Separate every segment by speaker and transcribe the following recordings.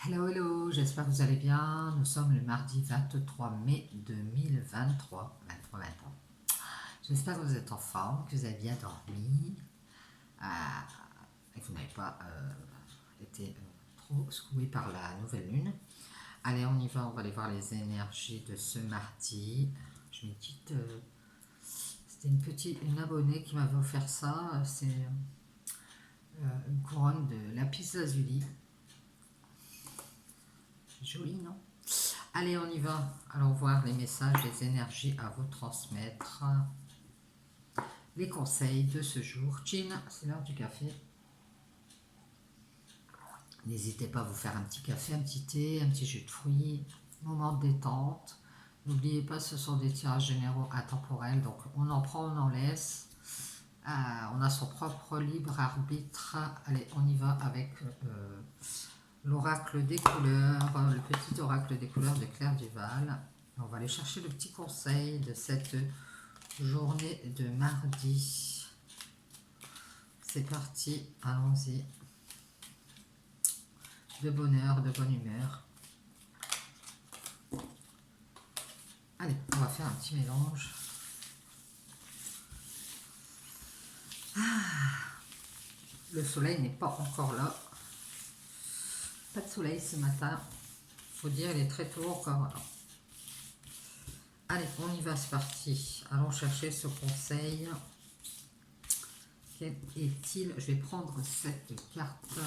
Speaker 1: Hello, hello, j'espère que vous allez bien. Nous sommes le mardi 23 mai 2023. 23. J'espère que vous êtes en forme, que vous avez bien dormi et que vous n'avez pas été trop secoué par la nouvelle lune. Allez, on y va, on va aller voir les énergies de ce mardi. Je médite. C'était une abonnée qui m'avait offert ça. C'est une couronne de lapis lazuli. Joli, non? Allez, on y va. Allons voir les messages, les énergies à vous transmettre. Les conseils de ce jour. Chin, c'est l'heure du café. N'hésitez pas à vous faire un petit café, un petit thé, un petit jus de fruits. Moment de détente. N'oubliez pas, ce sont des tirages généraux intemporels. Donc, on en prend, on en laisse. On a son propre libre arbitre. Allez, on y va avec l'oracle des couleurs, le petit oracle des couleurs de Claire Duval. On va aller chercher le petit conseil de cette journée de mardi. C'est parti, allons-y. De bonheur, de bonne humeur. Allez, on va faire un petit mélange. Le soleil n'est pas encore là. Pas de soleil ce matin. Faut dire, il est très tôt encore. Allez, on y va, c'est parti. Allons chercher ce conseil. Quel est-il? Je vais prendre cette carte.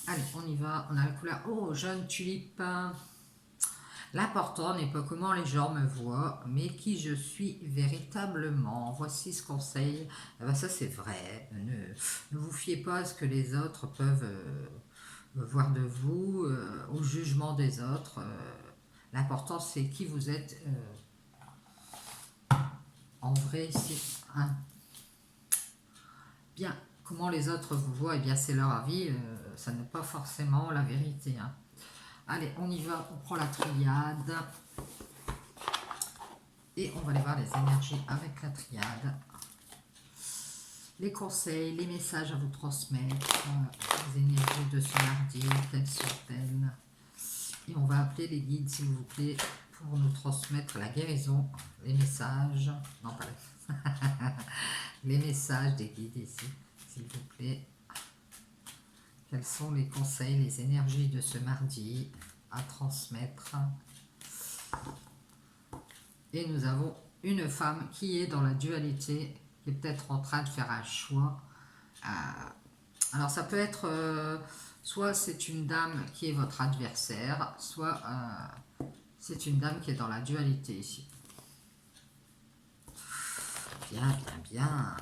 Speaker 1: Allez, on y va. On a la couleur. Oh, jaune tulipe. L'important n'est pas comment les gens me voient, mais qui je suis véritablement. Voici ce conseil. Eh ben, ça, c'est vrai. Ne vous fiez pas à ce que les autres peuvent voir de vous, au jugement des autres. L'important, c'est qui vous êtes en vrai ici. Hein. Bien, comment les autres vous voient, eh bien, c'est leur avis. Ça n'est pas forcément la vérité. Hein. Allez, on y va, on prend la triade. Et on va aller voir les énergies avec la triade. Les conseils, les messages à vous transmettre. Les énergies de ce mardi, quelles sont-elles? Et on va appeler les guides, s'il vous plaît, pour nous transmettre la guérison. Les messages. Non, pas les messages des guides ici, s'il vous plaît. Quels sont les conseils, les énergies de ce mardi à transmettre? Et nous avons une femme qui est dans la dualité, qui est peut-être en train de faire un choix. Alors ça peut être, soit c'est une dame qui est votre adversaire, soit c'est une dame qui est dans la dualité ici. Bien, bien, bien.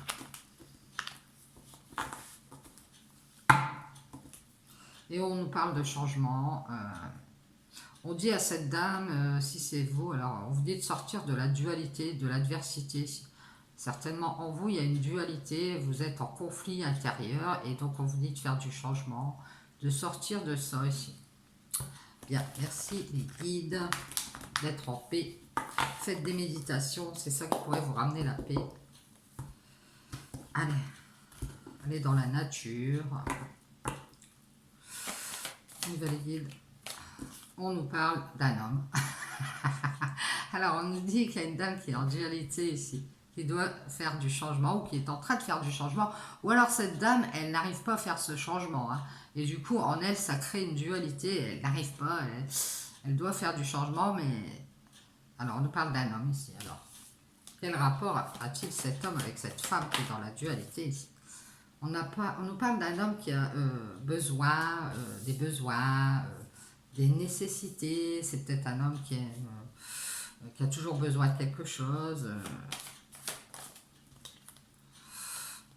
Speaker 1: Et on nous parle de changement. On dit à cette dame, si c'est vous, alors on vous dit de sortir de la dualité, de l'adversité. Certainement en vous, il y a une dualité, vous êtes en conflit intérieur et donc on vous dit de faire du changement, de sortir de ça ici. Bien, merci les guides d'être en paix. Faites des méditations, c'est ça qui pourrait vous ramener la paix. Allez, allez dans la nature. On y va les guides. On nous parle d'un homme. Alors, on nous dit qu'il y a une dame qui est en dualité ici, qui doit faire du changement ou qui est en train de faire du changement. Ou alors, cette dame, elle n'arrive pas à faire ce changement. Hein. Et du coup, en elle, ça crée une dualité. Elle n'arrive pas. Elle doit faire du changement, mais... Alors, on nous parle d'un homme ici. Alors, quel rapport a-t-il cet homme avec cette femme qui est dans la dualité ici? On nous parle d'un homme qui a besoin, des besoins... des nécessités, c'est peut-être un homme qui a toujours besoin de quelque chose.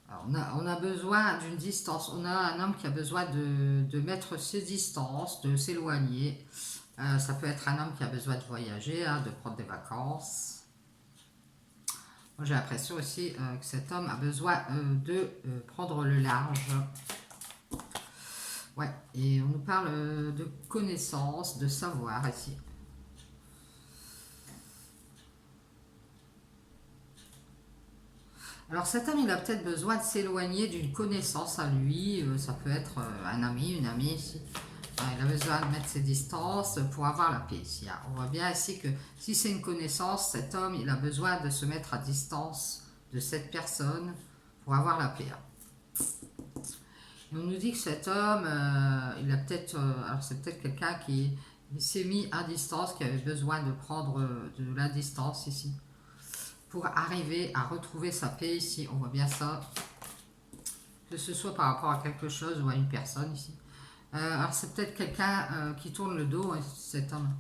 Speaker 1: Alors on a besoin d'une distance, on a un homme qui a besoin de mettre ses distances, de s'éloigner. Ça peut être un homme qui a besoin de voyager, hein, de prendre des vacances. Moi j'ai l'impression aussi que cet homme a besoin de prendre le large. Ouais, et on nous parle de connaissance, de savoir ici. Alors cet homme, il a peut-être besoin de s'éloigner d'une connaissance à lui, ça peut être un ami, une amie ici. Il a besoin de mettre ses distances pour avoir la paix ici. On voit bien ici que si c'est une connaissance, cet homme, il a besoin de se mettre à distance de cette personne pour avoir la paix. Et on nous dit que cet homme, il a peut-être, alors c'est peut-être quelqu'un qui s'est mis à distance, qui avait besoin de prendre de la distance ici, pour arriver à retrouver sa paix ici. On voit bien ça, que ce soit par rapport à quelque chose ou à une personne ici. Alors c'est peut-être quelqu'un qui tourne le dos, cet homme.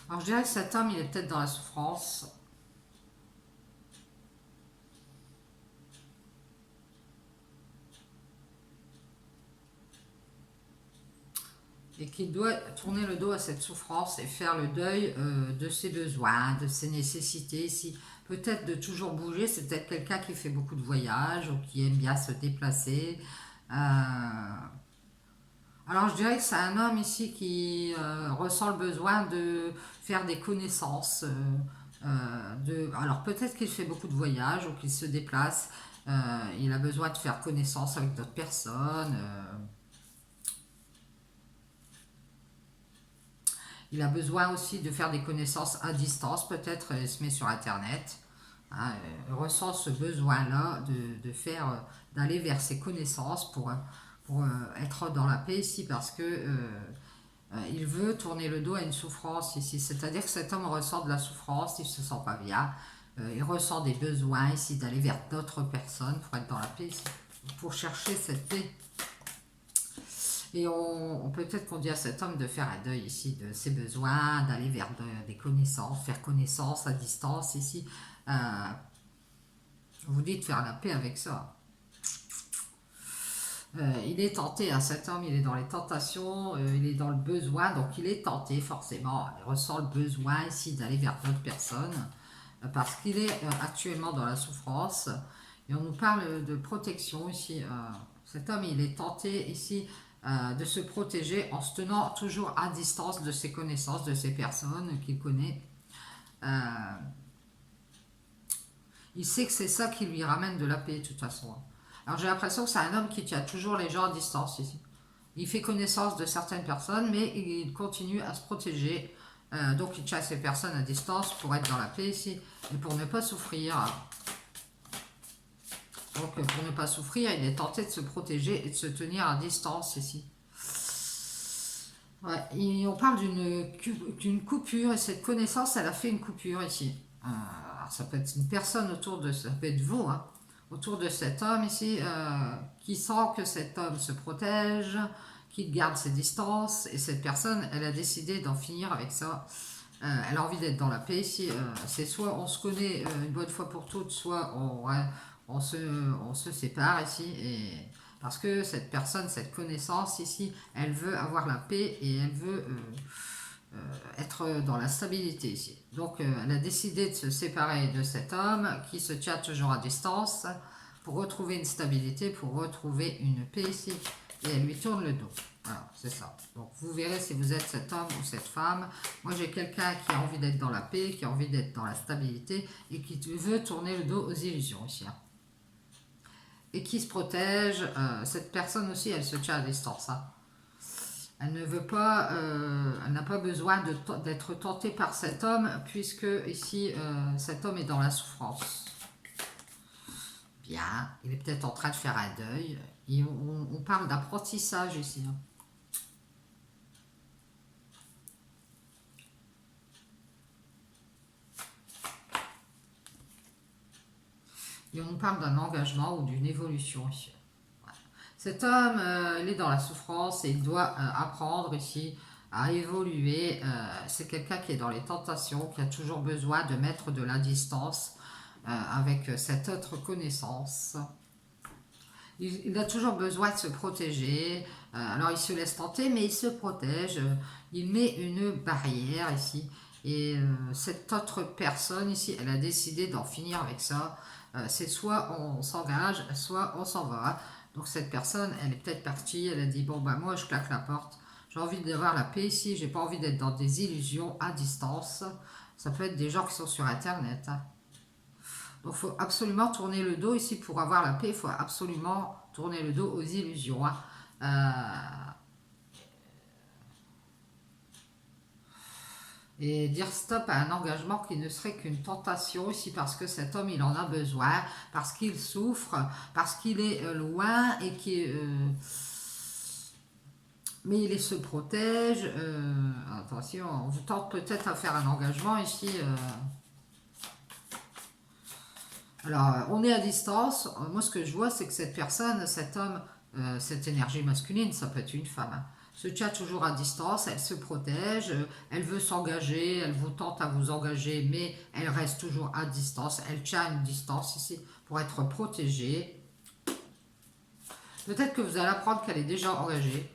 Speaker 1: Alors je dirais que cet homme, il est peut-être dans la souffrance. Et qu'il doit tourner le dos à cette souffrance et faire le deuil de ses besoins, de ses nécessités ici. Peut-être de toujours bouger, c'est peut-être quelqu'un qui fait beaucoup de voyages ou qui aime bien se déplacer. Alors je dirais que c'est un homme ici qui ressent le besoin de faire des connaissances. Alors peut-être qu'il fait beaucoup de voyages ou qu'il se déplace. Il a besoin de faire connaissance avec d'autres personnes. Il a besoin aussi de faire des connaissances à distance, peut-être il se met sur Internet. Hein, il ressent ce besoin-là de faire, d'aller vers ses connaissances pour être dans la paix ici, parce que il veut tourner le dos à une souffrance ici. C'est-à-dire que cet homme ressent de la souffrance, il ne se sent pas bien. Il ressent des besoins ici d'aller vers d'autres personnes pour être dans la paix ici, pour chercher cette paix. Et on peut-être qu'on dit à cet homme de faire un deuil ici de ses besoins, d'aller vers des connaissances, faire connaissance à distance ici. Euh, vous dites faire la paix avec ça. Il est tenté, hein, cet homme, il est dans les tentations, il est dans le besoin, donc il est tenté forcément. Il ressent le besoin ici d'aller vers d'autres personnes parce qu'il est actuellement dans la souffrance. Et on nous parle de protection ici. Cet homme, il est tenté ici de se protéger en se tenant toujours à distance de ses connaissances, de ces personnes qu'il connaît. Euh, il sait que c'est ça qui lui ramène de la paix de toute façon. Alors j'ai l'impression que c'est un homme qui tient toujours les gens à distance ici. Il fait connaissance de certaines personnes, mais il continue à se protéger. Donc il tient ces personnes à distance pour être dans la paix ici et pour ne pas souffrir. Donc pour ne pas souffrir, il est tenté de se protéger et de se tenir à distance ici. Ouais, et on parle d'une coupure et cette connaissance, elle a fait une coupure ici. Ça peut être une personne autour de, ça peut être vous, hein, autour de cet homme ici, qui sent que cet homme se protège, qu'il garde ses distances, et cette personne, elle a décidé d'en finir avec ça. Elle a envie d'être dans la paix ici. C'est soit on se connaît une bonne fois pour toutes, soit on se sépare ici. Et parce que cette personne, cette connaissance ici, elle veut avoir la paix et elle veut être dans la stabilité ici. Donc elle a décidé de se séparer de cet homme qui se tient toujours à distance pour retrouver une stabilité, pour retrouver une paix ici. Et elle lui tourne le dos. Voilà, c'est ça. Donc vous verrez si vous êtes cet homme ou cette femme. Moi j'ai quelqu'un qui a envie d'être dans la paix, qui a envie d'être dans la stabilité et qui veut tourner le dos aux illusions ici. Hein. Et qui se protège. Cette personne aussi, elle se tient à distance. Hein. Elle ne veut pas, elle n'a pas besoin d'être tentée par cet homme, puisque ici, cet homme est dans la souffrance. Bien, il est peut-être en train de faire un deuil. Et on parle d'apprentissage ici. Hein. Et on nous parle d'un engagement ou d'une évolution ici. Cet homme, il est dans la souffrance et il doit apprendre ici à évoluer. C'est quelqu'un qui est dans les tentations, qui a toujours besoin de mettre de la distance avec cette autre connaissance. Il a toujours besoin de se protéger. Alors il se laisse tenter, mais il se protège. Il met une barrière ici. Et cette autre personne ici, elle a décidé d'en finir avec ça. C'est soit on s'engage, soit on s'en va. Donc cette personne, elle est peut-être partie, elle a dit, bon, bah moi je claque la porte. J'ai envie d'avoir la paix ici, j'ai pas envie d'être dans des illusions à distance. Ça peut être des gens qui sont sur Internet. Hein. Donc il faut absolument tourner le dos ici pour avoir la paix. Il faut absolument tourner le dos aux illusions. Hein. Et dire stop à un engagement qui ne serait qu'une tentation ici parce que cet homme il en a besoin, parce qu'il souffre, parce qu'il est loin et qui mais il se protège. Attention, on vous tente peut-être à faire un engagement ici. Alors, on est à distance. Moi, ce que je vois, c'est que cette personne, cet homme, cette énergie masculine, ça peut être une femme, hein, se tient toujours à distance, elle se protège, elle veut s'engager, elle vous tente à vous engager, mais elle reste toujours à distance. Elle tient une distance ici pour être protégée. Peut-être que vous allez apprendre qu'elle est déjà engagée.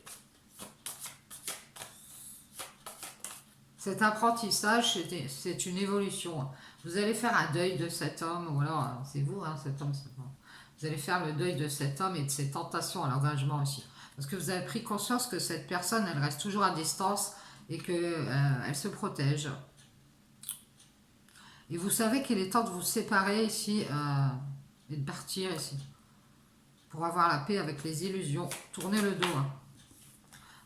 Speaker 1: Cet apprentissage, c'est une évolution. Vous allez faire un deuil de cet homme, ou alors c'est vous, hein, cet homme, c'est moi. Vous allez faire le deuil de cet homme et de ses tentations à l'engagement aussi. Parce que vous avez pris conscience que cette personne, elle reste toujours à distance et qu'elle se protège. Et vous savez qu'il est temps de vous séparer ici et de partir ici. Pour avoir la paix avec les illusions. Tournez le dos. Hein.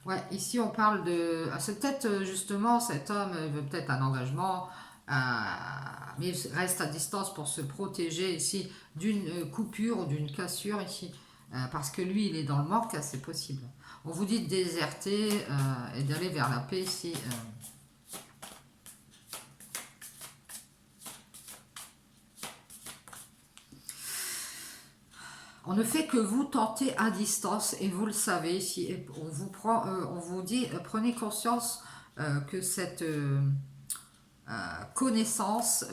Speaker 1: Ouais, ici on parle de... C'est peut-être justement cet homme veut peut-être un engagement, mais il reste à distance pour se protéger ici d'une coupure ou d'une cassure ici. Parce que lui, il est dans le manque, hein, c'est possible. On vous dit de déserter et d'aller vers la paix ici. On ne fait que vous tenter à distance et vous le savez. Si on vous prend, on vous dit, prenez conscience que cette connaissance,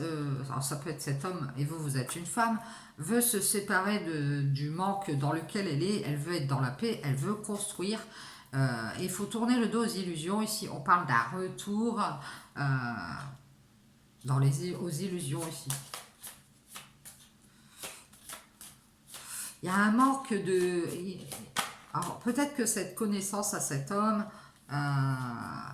Speaker 1: alors ça peut être cet homme et vous, vous êtes une femme, veut se séparer du manque dans lequel elle est. Elle veut être dans la paix, elle veut construire. Et il faut tourner le dos aux illusions. Ici, on parle d'un retour aux illusions ici. Il y a un manque de... Alors, peut-être que cette connaissance à cet homme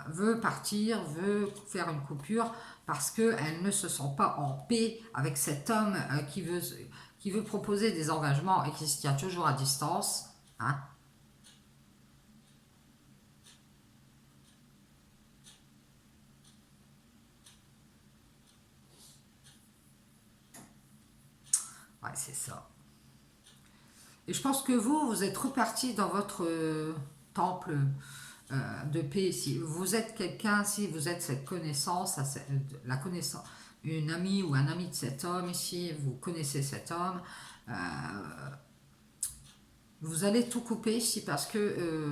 Speaker 1: veut partir, veut faire une coupure parce qu'elle ne se sent pas en paix avec cet homme qui veut proposer des engagements et qui se tient toujours à distance. Hein. Ouais, c'est ça. Et je pense que vous êtes reparti dans votre temple de paix. Si vous êtes quelqu'un, si vous êtes cette connaissance, la connaissance, une amie ou un ami de cet homme ici, vous connaissez cet homme, vous allez tout couper ici parce que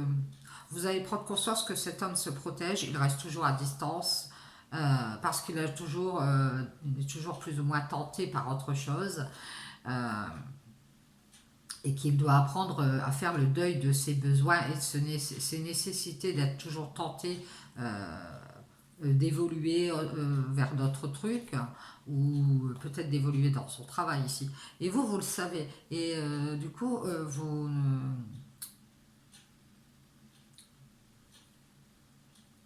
Speaker 1: vous allez prendre conscience que cet homme se protège, il reste toujours à distance. Parce qu'il il est toujours plus ou moins tenté par autre chose. Et qu'il doit apprendre à faire le deuil de ses besoins et de ses nécessités d'être toujours tenté d'évoluer vers d'autres trucs ou peut-être d'évoluer dans son travail ici. Et vous, vous le savez. Et du coup,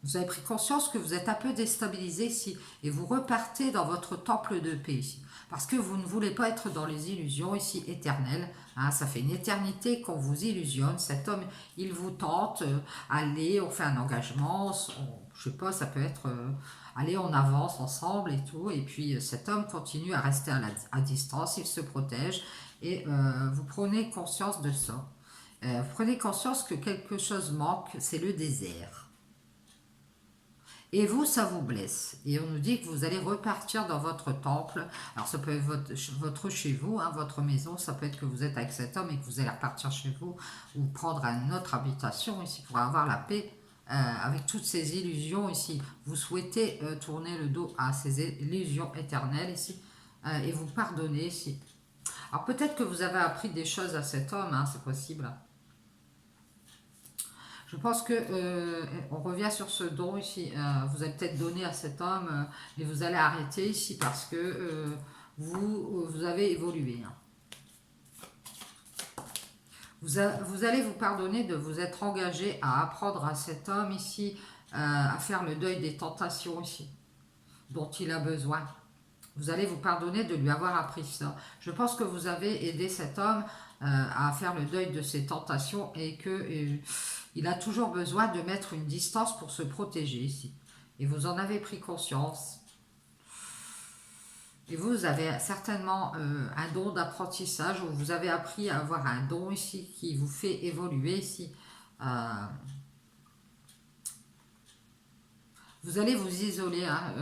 Speaker 1: vous avez pris conscience que vous êtes un peu déstabilisé ici et vous repartez dans votre temple de paix ici. Parce que vous ne voulez pas être dans les illusions ici éternelles. Hein, ça fait une éternité qu'on vous illusionne. Cet homme, il vous tente. Allez, on fait un engagement. Je sais pas, ça peut être... allez, on avance ensemble et tout. Et puis cet homme continue à rester à distance. Il se protège. Et vous prenez conscience de ça. Vous prenez conscience que quelque chose manque. C'est le désert. Et vous, ça vous blesse. Et on nous dit que vous allez repartir dans votre temple. Alors, ça peut être votre chez vous, hein, votre maison. Ça peut être que vous êtes avec cet homme et que vous allez repartir chez vous ou prendre une autre habitation ici pour avoir la paix avec toutes ces illusions ici. Vous souhaitez tourner le dos à ces illusions éternelles ici et vous pardonner ici. Alors, peut-être que vous avez appris des choses à cet homme, hein, c'est possible. Je pense que on revient sur ce don ici. Vous allez peut-être donner à cet homme et vous allez arrêter ici parce que vous avez évolué. Hein. Vous allez vous pardonner de vous être engagé à apprendre à cet homme ici à faire le deuil des tentations ici dont il a besoin. Vous allez vous pardonner de lui avoir appris ça. Je pense que vous avez aidé cet homme à faire le deuil de ses tentations et que il a toujours besoin de mettre une distance pour se protéger ici. Et vous en avez pris conscience. Et vous avez certainement un don d'apprentissage où vous avez appris à avoir un don ici qui vous fait évoluer ici. Vous allez vous isoler hein,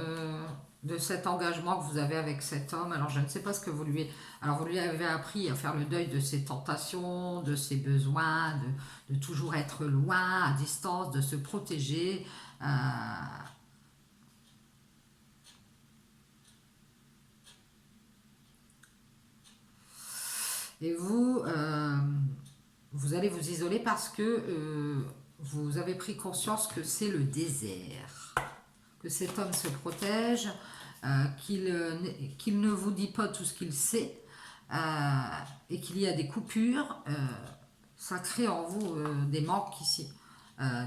Speaker 1: de cet engagement que vous avez avec cet homme. Alors je ne sais pas ce que vous lui... Alors vous lui avez appris à faire le deuil de ses tentations, de ses besoins, de toujours être loin, à distance, de se protéger. Et vous allez vous isoler parce que vous avez pris conscience que c'est le désert. Que cet homme se protège, qu'il ne vous dit pas tout ce qu'il sait, et qu'il y a des coupures, ça crée en vous des manques ici,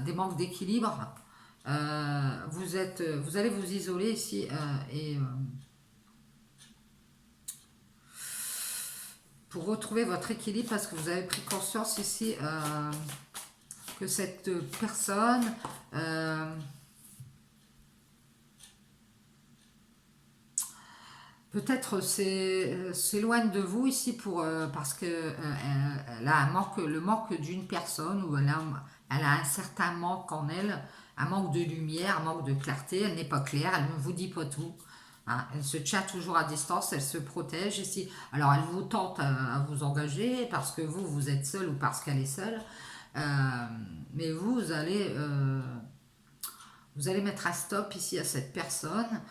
Speaker 1: des manques d'équilibre. Vous allez vous isoler ici et pour retrouver votre équilibre parce que vous avez pris conscience ici que cette personne peut-être s'éloigne de vous ici parce que elle a le manque d'une personne ou elle a un certain manque en elle, un manque de lumière, un manque de clarté, elle n'est pas claire, elle ne vous dit pas tout. Hein, elle se tient toujours à distance, elle se protège ici. Alors elle vous tente à vous engager parce que vous êtes seul ou parce qu'elle est seule. Mais vous allez mettre un stop ici à cette personne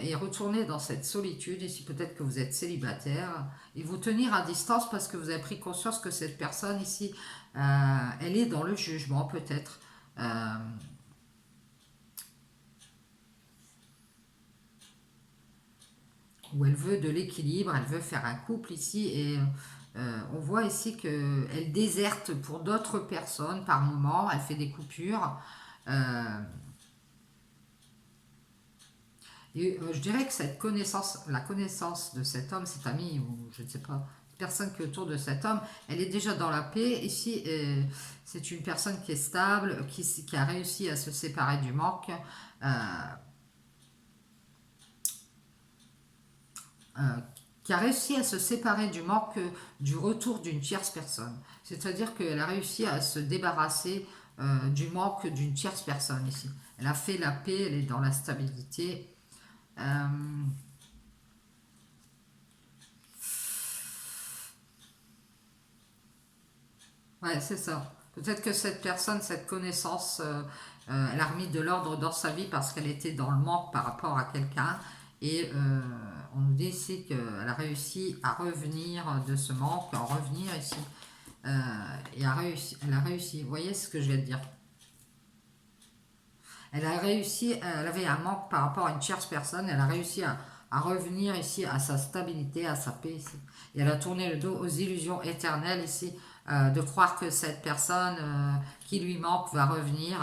Speaker 1: et retourner dans cette solitude. Ici, peut-être que vous êtes célibataire et vous tenir à distance parce que vous avez pris conscience que cette personne ici, elle est dans le jugement peut-être. Où elle veut de l'équilibre, elle veut faire un couple ici et on voit ici qu'elle déserte pour d'autres personnes par moment, elle fait des coupures. Euh, Et je dirais que cette connaissance, la connaissance de cet homme, cet ami, ou je ne sais pas, personne qui est autour de cet homme, elle est déjà dans la paix. Ici, c'est une personne qui est stable, qui a réussi à se séparer du manque, euh, euh, qui a réussi à se séparer du manque du retour d'une tierce personne. C'est-à-dire qu'elle a réussi à se débarrasser du manque d'une tierce personne ici. Elle a fait la paix, elle est dans la stabilité. Euh, Ouais, c'est ça. Peut-être que cette personne, cette connaissance, elle a remis de l'ordre dans sa vie parce qu'elle était dans le manque par rapport à quelqu'un. Et on nous dit ici qu'elle a réussi à revenir de ce manque, à en revenir ici. Et elle a réussi. Vous voyez ce que je viens de dire? Elle a réussi, elle avait un manque par rapport à une tierce personne. Elle a réussi à revenir ici à sa stabilité, à sa paix ici. Et elle a tourné le dos aux illusions éternelles ici, de croire que cette personne qui lui manque va revenir.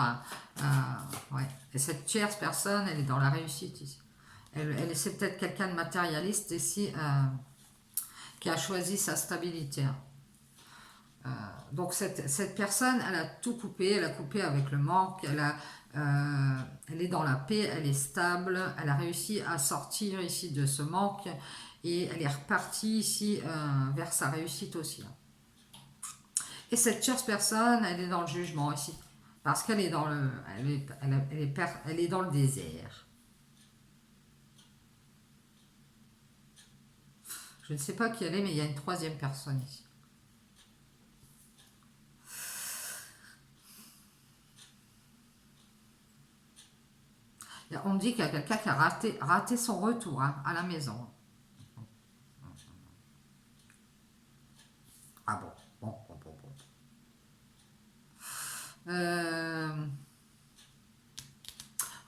Speaker 1: Ouais. Et cette tierce personne, elle est dans la réussite ici. C'est peut-être quelqu'un de matérialiste ici qui a choisi sa stabilité. Donc cette personne, elle a tout coupé, elle a coupé avec le manque, elle est dans la paix, elle est stable, elle a réussi à sortir ici de ce manque et elle est repartie ici vers sa réussite aussi. Et cette tierce personne, elle est dans le jugement ici, parce qu'elle est dans le, elle est dans le désert. Je ne sais pas qui elle est, mais il y a une troisième personne ici. On me dit qu'il y a quelqu'un qui a raté son retour hein, à la maison. Ah bon, bon.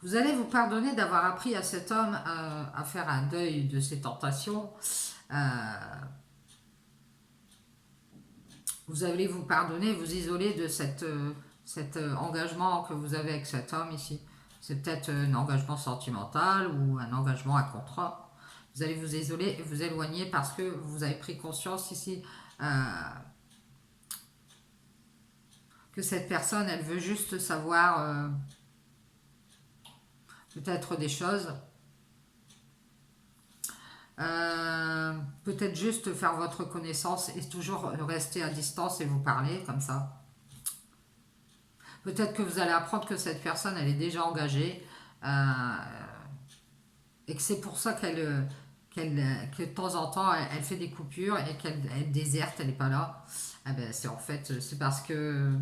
Speaker 1: Vous allez vous pardonner d'avoir appris à cet homme à faire un deuil de ses tentations. Vous allez vous pardonner, vous isoler de cet engagement que vous avez avec cet homme ici. C'est peut-être un engagement sentimental ou un engagement à contrat. Vous allez vous isoler et vous éloigner parce que vous avez pris conscience ici que cette personne, elle veut juste savoir peut-être des choses. Peut-être juste faire votre connaissance et toujours rester à distance et vous parler comme ça. Peut-être que vous allez apprendre que cette personne, elle est déjà engagée et que c'est pour ça que de temps en temps, elle fait des coupures et qu'elle déserte, elle n'est pas là. Eh ben, c'est en fait, c'est parce que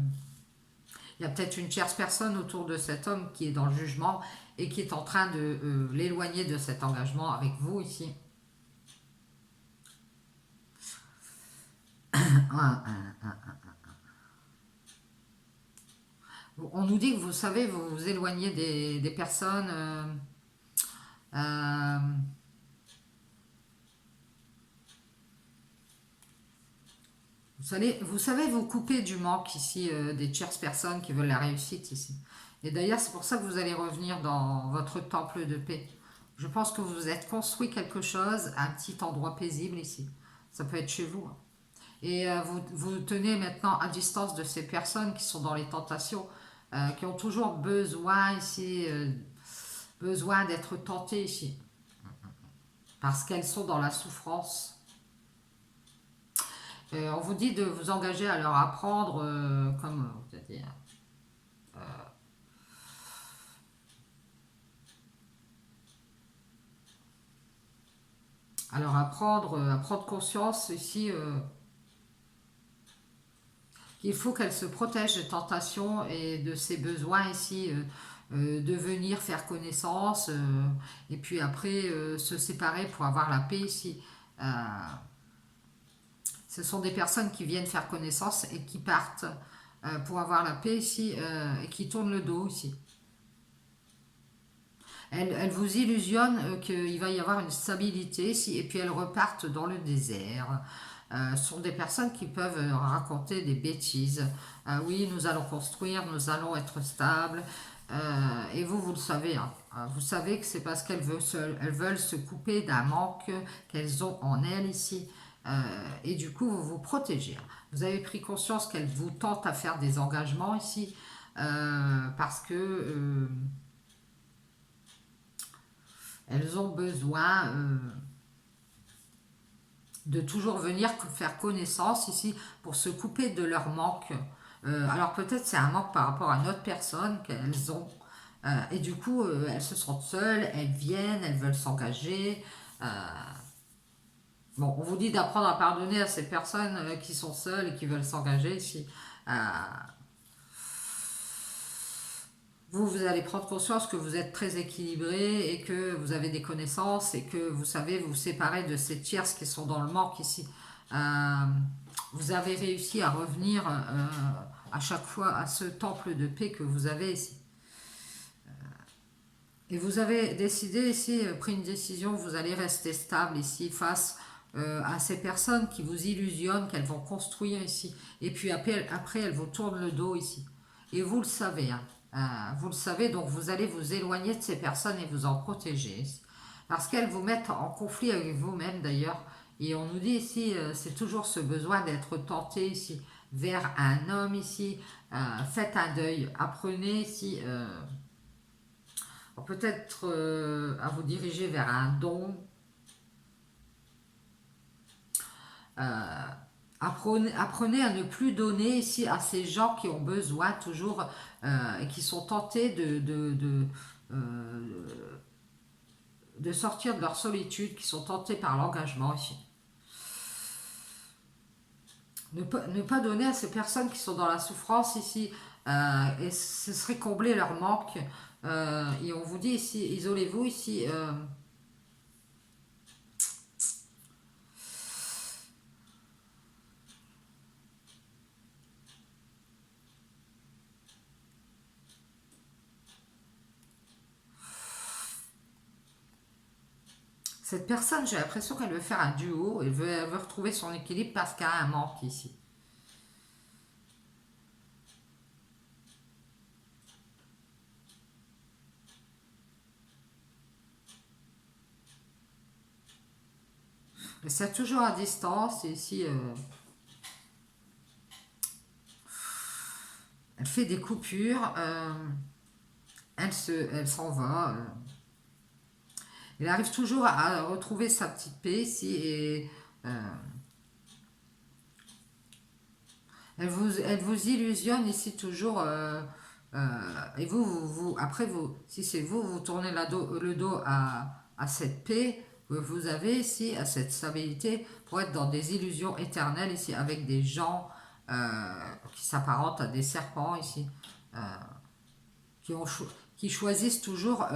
Speaker 1: il y a peut-être une tierce personne autour de cet homme qui est dans le jugement et qui est en train de l'éloigner de cet engagement avec vous ici. On nous dit que vous savez, vous vous éloignez des personnes. Euh, vous savez vous couper du manque ici des tierces personnes qui veulent la réussite ici. Et d'ailleurs, c'est pour ça que vous allez revenir dans votre temple de paix. Je pense que vous vous êtes construit quelque chose, un petit endroit paisible ici. Ça peut être chez vous, hein. Et vous tenez maintenant à distance de ces personnes qui sont dans les tentations, qui ont toujours besoin ici, besoin d'être tentées ici, parce qu'elles sont dans la souffrance. On vous dit de vous engager à leur apprendre, comme c'est-à-dire, à leur apprendre, à prendre conscience ici qu'il faut qu'elles se protègent des tentations et de ses besoins ici, de venir faire connaissance et puis après se séparer pour avoir la paix ici. Euh, Ce sont des personnes qui viennent faire connaissance et qui partent pour avoir la paix ici et qui tournent le dos ici. Elles vous illusionnent qu'il va y avoir une stabilité ici et puis elles repartent dans le désert. Ce sont des personnes qui peuvent raconter des bêtises. Oui, nous allons construire, nous allons être stables. Et vous le savez, hein. Vous savez que c'est parce elles veulent se couper d'un manque qu'elles ont en elles ici. Et du coup, vous vous protégez, hein. Vous avez pris conscience qu'elles vous tentent à faire des engagements ici parce que elles ont besoin de toujours venir faire connaissance ici pour se couper de leur manque. Alors peut-être c'est un manque par rapport à une autre personne qu'elles ont. Et du coup, elles se sentent seules, elles viennent, elles veulent s'engager. Bon, on vous dit d'apprendre à pardonner à ces personnes qui sont seules et qui veulent s'engager ici. Euh, vous allez prendre conscience que vous êtes très équilibré et que vous avez des connaissances et que vous savez vous séparer de ces tierces qui sont dans le manque ici. Euh, vous avez réussi à revenir à chaque fois à ce temple de paix que vous avez ici. Et vous avez décidé ici, pris une décision, vous allez rester stable ici face à ces personnes qui vous illusionnent, qu'elles vont construire ici. Et puis après, elles vous tournent le dos ici. Et vous le savez, hein. Vous le savez, donc vous allez vous éloigner de ces personnes et vous en protéger. Parce qu'elles vous mettent en conflit avec vous-même d'ailleurs. Et on nous dit ici, c'est toujours ce besoin d'être tenté ici vers un homme ici. Faites un deuil, apprenez ici peut-être à vous diriger vers un don. Apprenez à ne plus donner ici à ces gens qui ont besoin toujours et qui sont tentés de sortir de leur solitude, qui sont tentés par l'engagement ici. Ne pas donner à ces personnes qui sont dans la souffrance ici, et ce serait combler leur manque. Et on vous dit ici, isolez-vous ici. Cette personne, j'ai l'impression qu'elle veut faire un duo, elle veut retrouver son équilibre parce qu'il y a un manque ici. Mais c'est toujours à distance, et ici, elle fait des coupures, elle s'en va. Elle arrive toujours à retrouver sa petite paix ici, et elle vous illusionne ici toujours. Et après, si c'est vous, vous tournez le dos à cette paix que vous avez ici, à cette stabilité, pour être dans des illusions éternelles ici, avec des gens qui s'apparentent à des serpents ici, euh, qui, ont qui choisissent toujours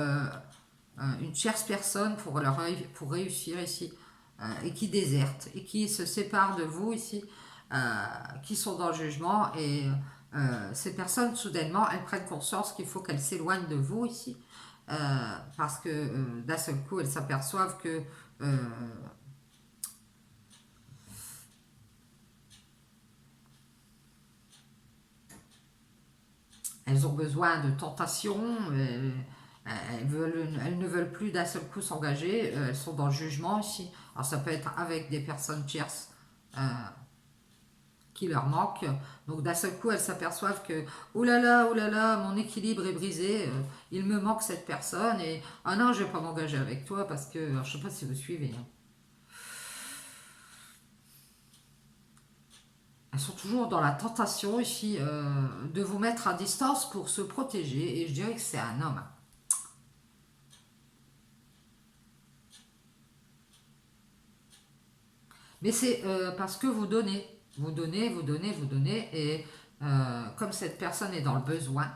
Speaker 1: une tierce personne pour réussir ici, et qui désertent, et qui se séparent de vous ici, qui sont dans le jugement, et ces personnes, soudainement, elles prennent conscience qu'il faut qu'elles s'éloignent de vous ici, parce que d'un seul coup, elles s'aperçoivent que elles ont besoin de tentation, elles ne veulent plus d'un seul coup s'engager, elles sont dans le jugement ici. Alors ça peut être avec des personnes tierces euh, qui leur manquent. Donc d'un seul coup, elles s'aperçoivent que oh là là, mon équilibre est brisé, il me manque cette personne, et ah non, je vais pas m'engager avec toi parce que, alors, je sais pas si vous suivez, hein. Elles sont toujours dans la tentation ici de vous mettre à distance pour se protéger, et je dirais que c'est un homme. Mais c'est parce que vous donnez. Vous donnez, vous donnez, vous donnez. Et comme cette personne est dans le besoin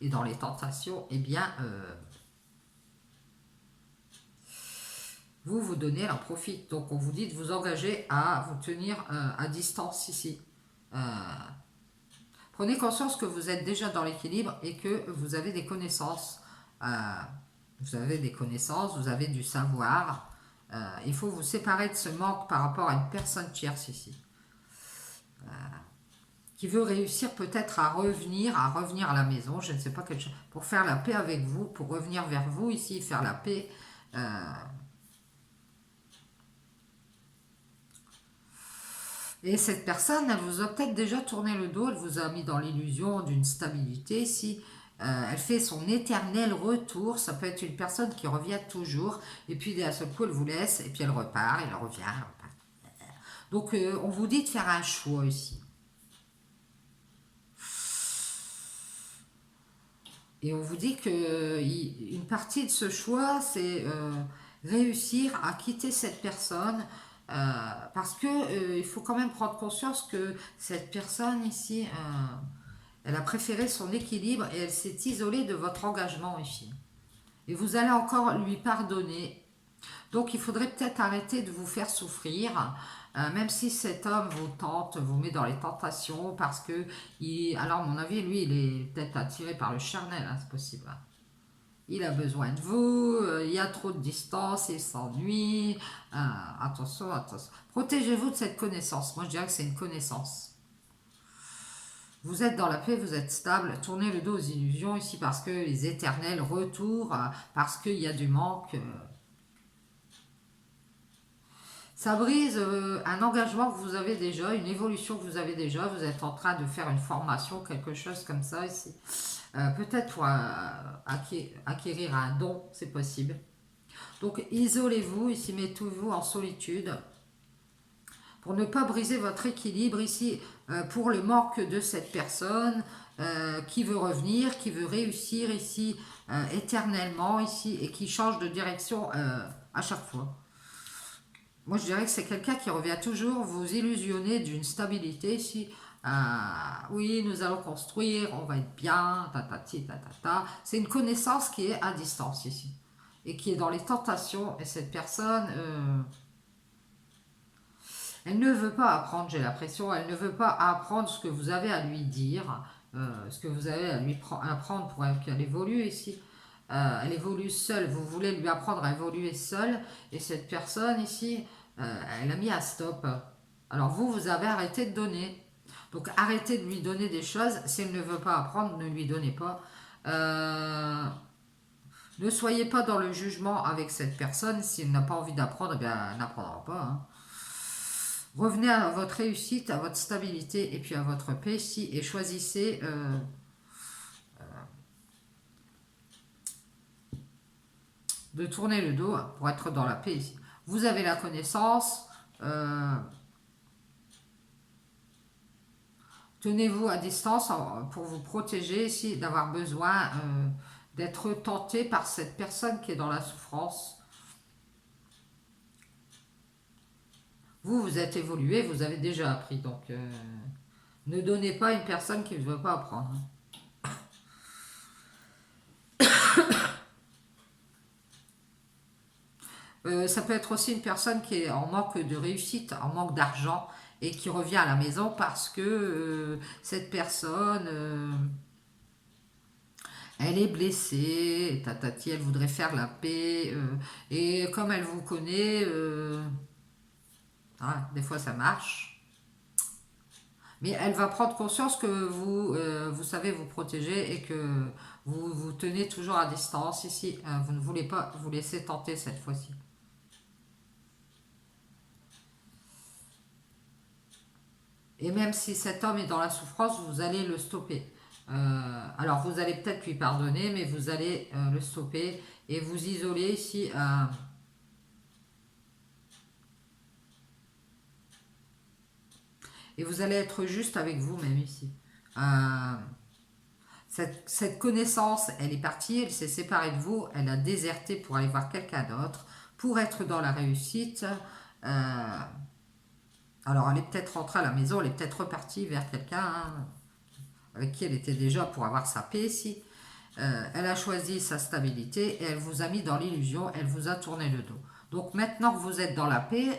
Speaker 1: et dans les tentations, eh bien, vous donnez, elle en profite. Donc, on vous dit de vous engager à vous tenir à distance ici. Euh, Prenez conscience que vous êtes déjà dans l'équilibre et que vous avez des connaissances. Euh, vous avez des connaissances, vous avez du savoir. Il faut vous séparer de ce manque par rapport à une personne tierce ici, qui veut réussir peut-être à revenir à la maison, je ne sais pas quelque chose, pour faire la paix avec vous, pour revenir vers vous ici, faire la paix. Euh, et cette personne, elle vous a peut-être déjà tourné le dos, elle vous a mis dans l'illusion d'une stabilité ici. Elle fait son éternel retour, ça peut être une personne qui revient toujours, et puis d'un seul coup elle vous laisse, et puis elle repart, elle revient, elle repart. Donc on vous dit de faire un choix ici. Et on vous dit que une partie de ce choix, c'est réussir à quitter cette personne, parce que il faut quand même prendre conscience que cette personne ici, elle a préféré son équilibre et elle s'est isolée de votre engagement ici. Et vous allez encore lui pardonner. Donc il faudrait peut-être arrêter de vous faire souffrir, même si cet homme vous tente, vous met dans les tentations, parce que, alors à mon avis, lui, il est peut-être attiré par le charnel, hein, c'est possible, hein. Il a besoin de vous, il y a trop de distance, il s'ennuie. Attention, attention. Protégez-vous de cette connaissance. Moi, je dirais que c'est une connaissance. Vous êtes dans la paix, vous êtes stable. Tournez le dos aux illusions ici parce que les éternels retours, parce qu'il y a du manque. Ça brise un engagement que vous avez déjà, une évolution que vous avez déjà. Vous êtes en train de faire une formation, quelque chose comme ça ici. Peut-être pour acquérir un don, c'est possible. Donc isolez-vous ici, mettez-vous en solitude pour ne pas briser votre équilibre ici, pour le manque de cette personne qui veut revenir, qui veut réussir ici éternellement ici, et qui change de direction à chaque fois. Moi, je dirais que c'est quelqu'un qui revient toujours vous illusionner d'une stabilité ici. Oui, nous allons construire, on va être bien, tatati, tatata. C'est une connaissance qui est à distance ici, et qui est dans les tentations. Et cette personne, elle ne veut pas apprendre, j'ai l'impression, elle ne veut pas apprendre ce que vous avez à lui dire, ce que vous avez à lui apprendre pour qu'elle évolue ici. elle évolue seule, vous voulez lui apprendre à évoluer seule, et cette personne ici, elle a mis un stop. Alors vous, vous avez arrêté de donner. Donc arrêtez de lui donner des choses. Si elle ne veut pas apprendre, ne lui donnez pas. Euh, ne soyez pas dans le jugement avec cette personne. Si elle n'a pas envie d'apprendre, eh bien, elle n'apprendra pas, hein. Revenez à votre réussite, à votre stabilité et puis à votre paix ici et choisissez de tourner le dos pour être dans la paix ici. Vous avez la connaissance, tenez-vous à distance pour vous protéger ici d'avoir besoin d'être tenté par cette personne qui est dans la souffrance. Vous, vous êtes évolué, vous avez déjà appris, donc ne donnez pas à une personne qui ne veut pas apprendre. Ça peut être aussi une personne qui est en manque de réussite, en manque d'argent et qui revient à la maison parce que cette personne, elle est blessée, tatati, elle voudrait faire la paix et comme elle vous connaît, des fois ça marche. Mais elle va prendre conscience que vous savez vous protéger et que vous vous tenez toujours à distance ici. Vous ne voulez pas vous laisser tenter cette fois-ci. Et même si cet homme est dans la souffrance, vous allez le stopper. Alors vous allez peut-être lui pardonner, mais vous allez le stopper et vous isoler ici. Et vous allez être juste avec vous-même ici. Euh, cette connaissance, elle est partie, elle s'est séparée de vous, elle a déserté pour aller voir quelqu'un d'autre, pour être dans la réussite. Euh, alors elle est peut-être rentrée à la maison, elle est peut-être repartie vers quelqu'un, hein, avec qui elle était déjà pour avoir sa paix ici. Elle a choisi sa stabilité et elle vous a mis dans l'illusion, elle vous a tourné le dos. Donc maintenant que vous êtes dans la paix,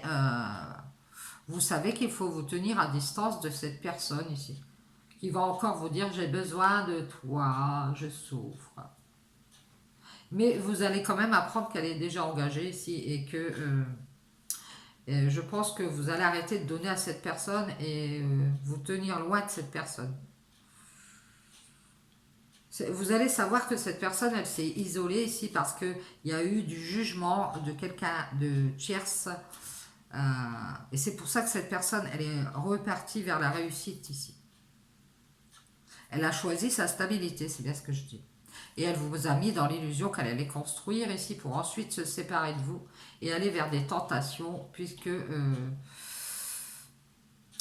Speaker 1: vous savez qu'il faut vous tenir à distance de cette personne ici, qui va encore vous dire j'ai besoin de toi, je souffre. Mais vous allez quand même apprendre qu'elle est déjà engagée ici et que je pense que vous allez arrêter de donner à cette personne et vous tenir loin de cette personne. Vous allez savoir que cette personne, elle s'est isolée ici parce qu'il y a eu du jugement de quelqu'un de tierce. Euh, et c'est pour ça que cette personne, elle est repartie vers la réussite ici. Elle a choisi sa stabilité, c'est bien ce que je dis. Et elle vous a mis dans l'illusion qu'elle allait construire ici pour ensuite se séparer de vous et aller vers des tentations, puisque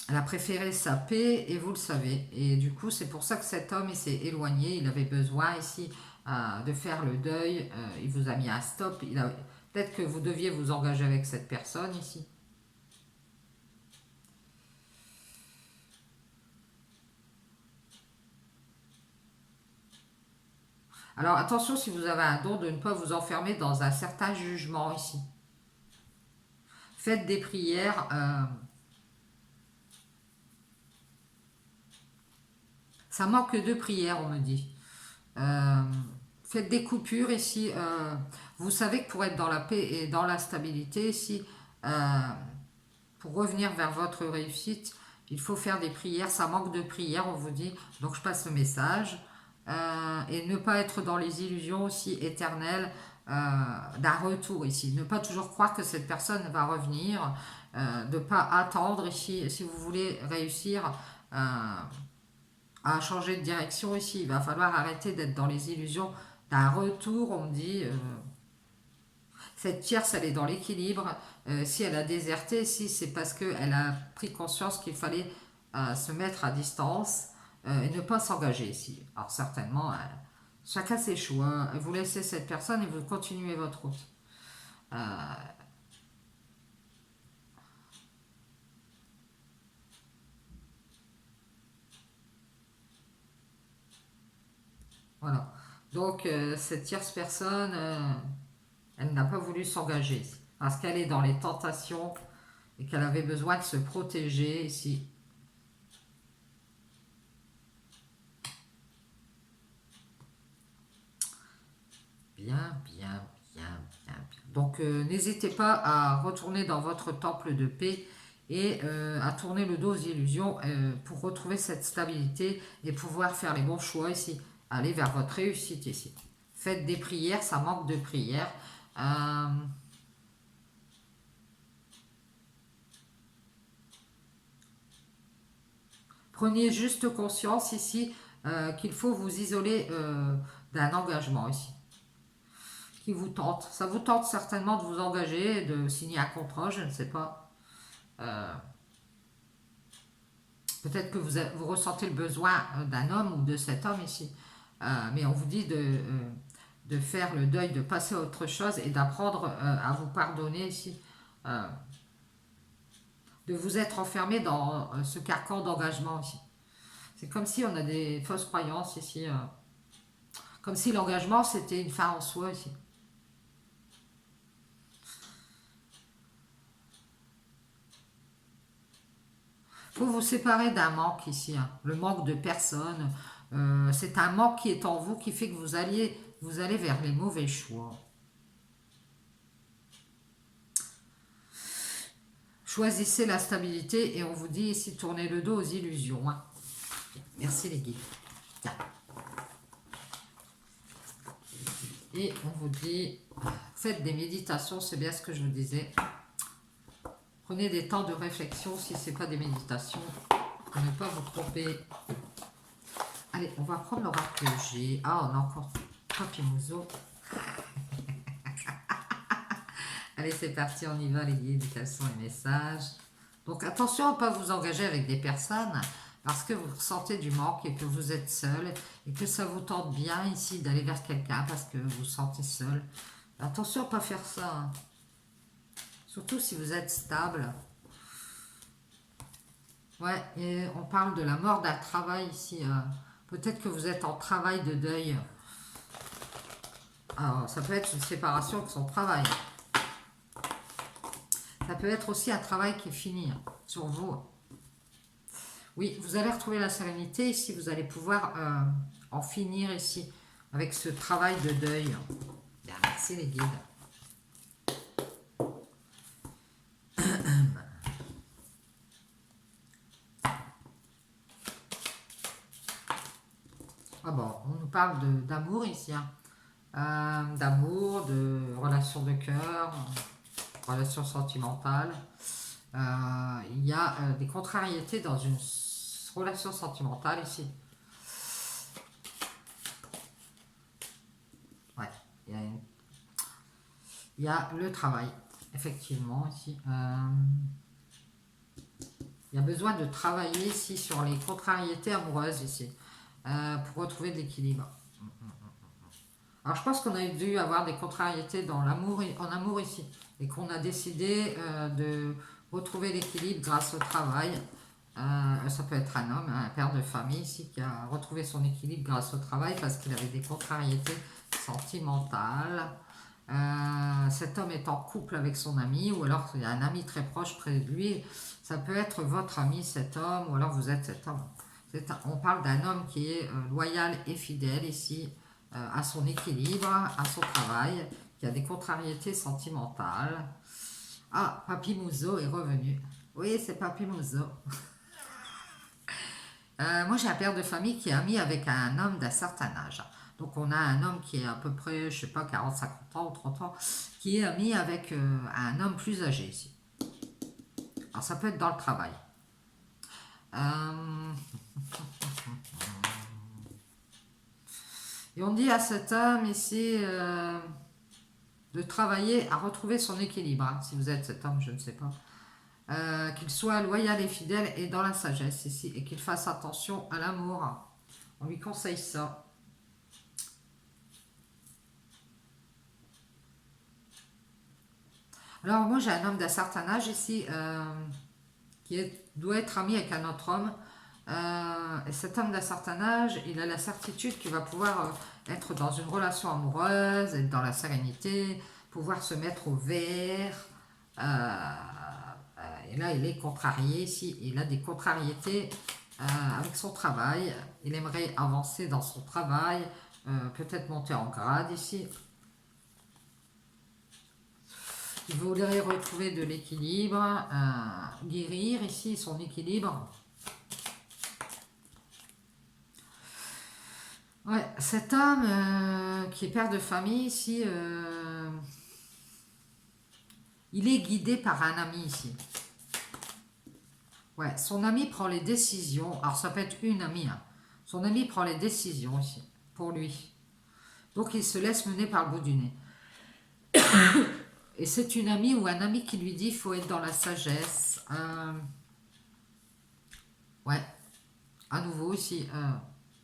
Speaker 1: elle a préféré sa paix et vous le savez. Et du coup, c'est pour ça que cet homme il s'est éloigné. Il avait besoin ici de faire le deuil. Il vous a mis un stop. Peut-être que vous deviez vous engager avec cette personne ici. Alors attention si vous avez un don de ne pas vous enfermer dans un certain jugement ici. Faites des prières. Ça manque de prières, on me dit. Euh, faites des coupures ici. Vous savez que pour être dans la paix et dans la stabilité ici, pour revenir vers votre réussite, il faut faire des prières. Ça manque de prières, on vous dit. Donc je passe le message. Et ne pas être dans les illusions aussi éternelles d'un retour ici. Ne pas toujours croire que cette personne va revenir. De ne pas attendre ici. Si vous voulez réussir à changer de direction ici, il va falloir arrêter d'être dans les illusions d'un retour. On me dit, cette tierce, elle est dans l'équilibre. Si elle a déserté, si c'est parce qu'elle a pris conscience qu'il fallait se mettre à distance et ne pas s'engager ici. Alors certainement, chacun ses choix. Vous laissez cette personne et vous continuez votre route. Euh, voilà. Donc cette tierce personne, elle n'a pas voulu s'engager ici, parce qu'elle est dans les tentations et qu'elle avait besoin de se protéger ici. Bien, bien, bien, bien, bien. Donc, n'hésitez pas à retourner dans votre temple de paix et à tourner le dos aux illusions pour retrouver cette stabilité et pouvoir faire les bons choix ici. Aller vers votre réussite ici. Faites des prières, ça manque de prières. Euh, Prenez juste conscience ici qu'il faut vous isoler d'un engagement ici qui vous tente. Ça vous tente certainement de vous engager, de signer un contrat, je ne sais pas. Euh, Peut-être que vous ressentez le besoin d'un homme ou de cet homme ici. Mais on vous dit de faire le deuil, de passer à autre chose et d'apprendre à vous pardonner ici. Euh, de vous être enfermé dans ce carcan d'engagement ici. C'est comme si on a des fausses croyances ici. Comme si l'engagement c'était une fin en soi ici. Il faut vous séparer d'un manque ici. Hein. Le manque de personnes. C'est un manque qui est en vous qui fait que vous allez vers les mauvais choix. Choisissez la stabilité et on vous dit ici tournez le dos aux illusions. Hein. Merci les guides. Tiens. Et on vous dit faites des méditations, c'est bien ce que je vous disais. Prenez des temps de réflexion si ce n'est pas des méditations pour ne pas vous tromper. Allez, on va prendre l'oracle G. Ah, on a encore Papy Mouzo. Allez, c'est parti, on y va les guides, quels sont les messages. Donc attention à ne pas vous engager avec des personnes parce que vous ressentez du manque et que vous êtes seul et que ça vous tente bien ici d'aller vers quelqu'un parce que vous vous sentez seul. Attention à ne pas faire ça. Hein. Surtout si vous êtes stable. Ouais, et on parle de la mort d'un travail ici. Peut-être que vous êtes en travail de deuil. Alors, ça peut être une séparation de son travail. Ça peut être aussi un travail qui est fini sur vous. Oui, vous allez retrouver la sérénité ici. Vous allez pouvoir en finir ici avec ce travail de deuil. Bien, merci les guides. Ah bon, on nous parle d'amour ici. Hein. D'amour, de relations de cœur, relations sentimentales. Il y a des contrariétés dans une relation sentimentale ici. Ouais, il y a le travail, effectivement, ici. Il y a besoin de travailler ici sur les contrariétés amoureuses ici, pour retrouver de l'équilibre. Alors je pense qu'on a dû avoir des contrariétés dans l'amour, en amour ici, et qu'on a décidé de retrouver l'équilibre grâce au travail. Ça peut être un homme, un père de famille ici, qui a retrouvé son équilibre grâce au travail parce qu'il avait des contrariétés sentimentales. Cet homme est en couple avec son ami, ou alors il y a un ami très proche près de lui. Ça peut être votre ami, cet homme, ou alors vous êtes cet homme. On parle d'un homme qui est loyal et fidèle ici, à son équilibre, à son travail, qui a des contrariétés sentimentales. Ah, Papy Mouzo est revenu. Oui, c'est Papy Mouzo. Moi, j'ai un père de famille qui est ami avec un homme d'un certain âge. Donc, on a un homme qui est à peu près, je sais pas, 40, 50 ans ou 30 ans, qui est ami avec un homme plus âgé ici. Alors, ça peut être dans le travail. Et on dit à cet homme ici de travailler à retrouver son équilibre. Hein. Si vous êtes cet homme, je ne sais pas. Qu'il soit loyal et fidèle et dans la sagesse ici. Et qu'il fasse attention à l'amour. On lui conseille ça. Alors moi j'ai un homme d'un certain âge ici doit être ami avec un autre homme. Et cet homme d'un certain âge, il a la certitude qu'il va pouvoir être dans une relation amoureuse, être dans la sérénité, pouvoir se mettre au vert. Et là, il est contrarié ici. Il a des contrariétés avec son travail. Il aimerait avancer dans son travail, peut-être monter en grade ici. Il voudrait retrouver de l'équilibre, guérir ici son équilibre. Ouais, cet homme qui est père de famille ici, il est guidé par un ami ici. Ouais, son ami prend les décisions. Alors ça peut être une amie. Hein. Son ami prend les décisions ici, pour lui. Donc il se laisse mener par le bout du nez. Et c'est une amie ou un ami qui lui dit qu'il faut être dans la sagesse. Ouais, à nouveau ici,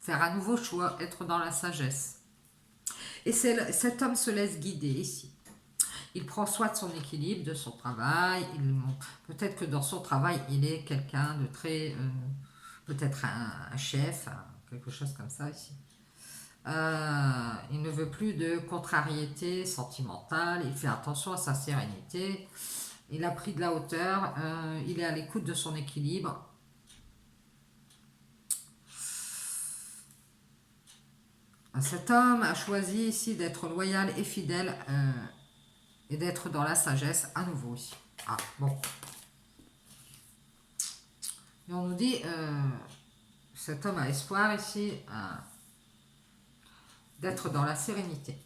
Speaker 1: faire un nouveau choix, être dans la sagesse. Et cet homme se laisse guider ici. Il prend soin de son équilibre, de son travail. Peut-être que dans son travail, il est quelqu'un de très... peut-être un chef, quelque chose comme ça ici. Il ne veut plus de contrariété sentimentale. Il fait attention à sa sérénité. Il a pris de la hauteur. Il est à l'écoute de son équilibre. Cet homme a choisi ici d'être loyal et fidèle et d'être dans la sagesse à nouveau ici. Ah, bon. Et on nous dit, cet homme a espoir ici d'être dans la sérénité.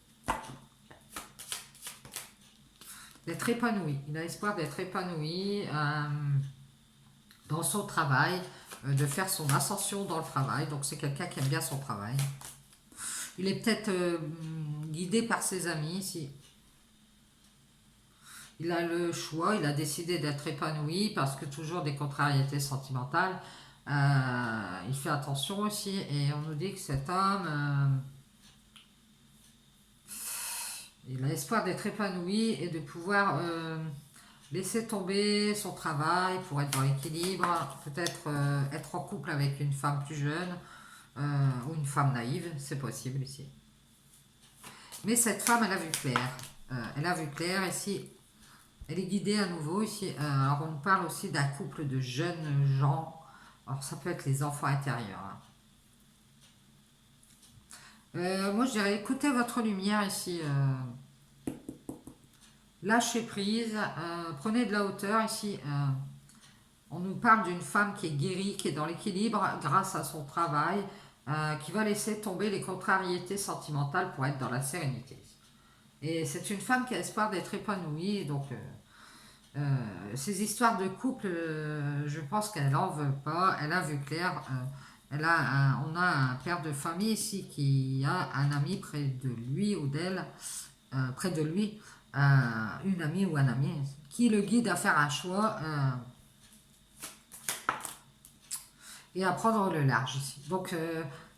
Speaker 1: D'être épanoui. Il a espoir d'être épanoui dans son travail, de faire son ascension dans le travail. Donc c'est quelqu'un qui aime bien son travail. Il est peut-être guidé par ses amis ici. Il a le choix, il a décidé d'être épanoui parce que toujours des contrariétés sentimentales. Il fait attention aussi et on nous dit que cet homme, il a espoir d'être épanoui et de pouvoir laisser tomber son travail pour être dans l'équilibre, peut-être être en couple avec une femme plus jeune ou une femme naïve, c'est possible ici. Mais cette femme, elle a vu clair. Elle a vu clair ici. Elle est guidée à nouveau ici. Alors on nous parle aussi d'un couple de jeunes gens. Alors ça peut être les enfants intérieurs. Moi je dirais écoutez votre lumière ici. Lâchez prise. Prenez de la hauteur ici. On nous parle d'une femme qui est guérie, qui est dans l'équilibre grâce à son travail, qui va laisser tomber les contrariétés sentimentales pour être dans la sérénité. Et c'est une femme qui a espoir d'être épanouie, donc ces histoires de couple, je pense qu'elle n'en veut pas, elle a vu clair, on a un père de famille ici qui a un ami près de lui ou d'elle, près de lui, une amie ou un ami, qui le guide à faire un choix et à prendre le large ici. Donc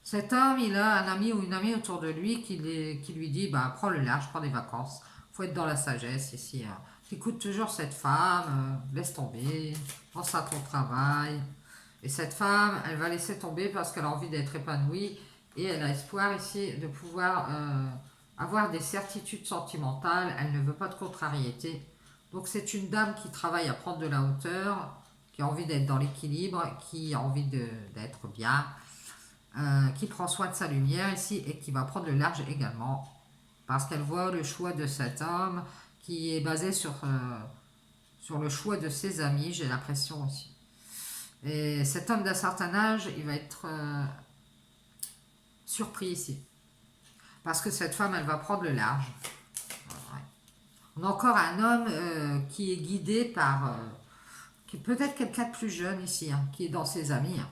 Speaker 1: cet homme, il a un ami ou une amie autour de lui qui lui dit, bah, prends le large, prends des vacances, faut être dans la sagesse ici. Écoute toujours cette femme, laisse tomber, pense à ton travail. Et cette femme, elle va laisser tomber parce qu'elle a envie d'être épanouie et elle a espoir ici de pouvoir avoir des certitudes sentimentales. Elle ne veut pas de contrariété. Donc c'est une dame qui travaille à prendre de la hauteur, qui a envie d'être dans l'équilibre, qui a envie d'être bien, qui prend soin de sa lumière ici et qui va prendre le large également parce qu'elle voit le choix de cet homme qui est basé sur le choix de ses amis, j'ai l'impression aussi. Et cet homme d'un certain âge, il va être surpris ici. Parce que cette femme, elle va prendre le large. Ouais. On a encore un homme qui est guidé par... qui est peut-être quelqu'un de plus jeune ici, hein, qui est dans ses amis. Hein,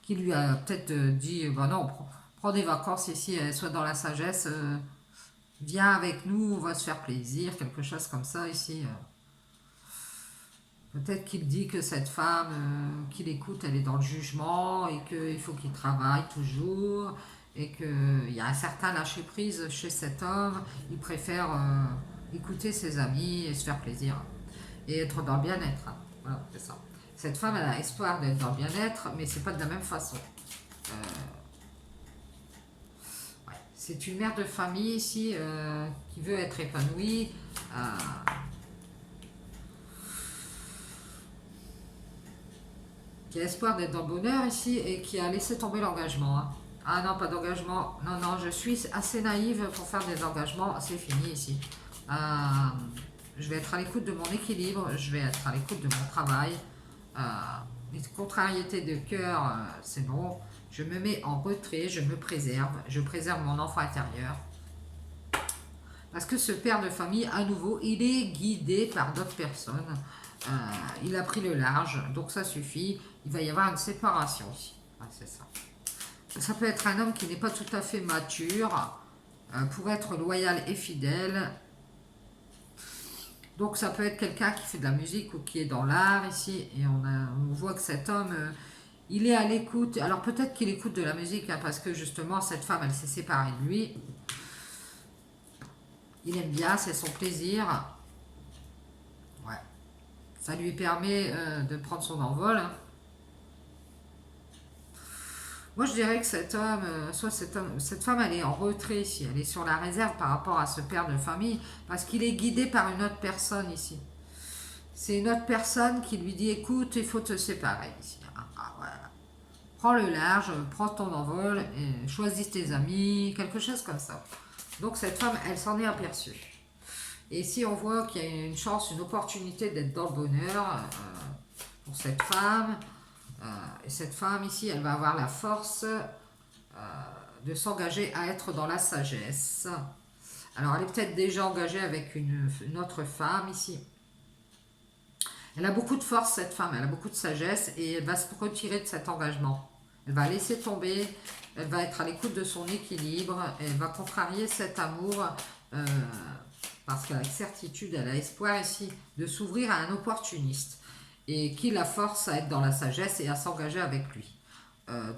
Speaker 1: qui lui a peut-être dit, bah non, prends des vacances ici, sois dans la sagesse, viens avec nous, on va se faire plaisir, quelque chose comme ça ici. Peut-être qu'il dit que cette femme qu'il écoute, elle est dans le jugement et qu'il faut qu'il travaille toujours et qu'il y a un certain lâcher-prise chez cet homme. Il préfère écouter ses amis et se faire plaisir et être dans le bien-être. Hein. Voilà, c'est ça. Cette femme, elle a espoir d'être dans le bien-être, mais c'est pas de la même façon. Ouais. C'est une mère de famille ici qui veut être épanouie. Qui a espoir d'être dans le bonheur ici et qui a laissé tomber l'engagement. Hein. Ah non, pas d'engagement. Non, je suis assez naïve pour faire des engagements. C'est fini ici. je vais être à l'écoute de mon équilibre, je vais être à l'écoute de mon travail. Les contrariétés de cœur, c'est bon. Je me mets en retrait, je préserve mon enfant intérieur. Parce que ce père de famille, à nouveau, il est guidé par d'autres personnes. Il a pris le large, donc ça suffit. Il va y avoir une séparation ici. C'est ça. Ça peut être un homme qui n'est pas tout à fait mature pour être loyal et fidèle. Donc ça peut être quelqu'un qui fait de la musique ou qui est dans l'art ici. Et on voit que cet homme, il est à l'écoute. Alors peut-être qu'il écoute de la musique parce que justement cette femme, elle s'est séparée de lui. Il aime bien, c'est son plaisir. Ouais. Ça lui permet de prendre son envol. Moi, je dirais que cet homme, cette femme, elle est en retrait ici. Elle est sur la réserve par rapport à ce père de famille parce qu'il est guidé par une autre personne ici. C'est une autre personne qui lui dit, écoute, il faut te séparer ici. Voilà. Prends le large, prends ton envol, et choisis tes amis, quelque chose comme ça. Donc cette femme, elle s'en est aperçue. Et ici, on voit qu'il y a une chance, une opportunité d'être dans le bonheur pour cette femme. Et cette femme ici, elle va avoir la force de s'engager à être dans la sagesse. Alors, elle est peut-être déjà engagée avec une autre femme ici. Elle a beaucoup de force, cette femme, elle a beaucoup de sagesse et elle va se retirer de cet engagement. Elle va laisser tomber, elle va être à l'écoute de son équilibre, elle va contrarier cet amour parce qu'avec certitude, elle a espoir ici de s'ouvrir à un opportuniste et qui la force à être dans la sagesse et à s'engager avec lui.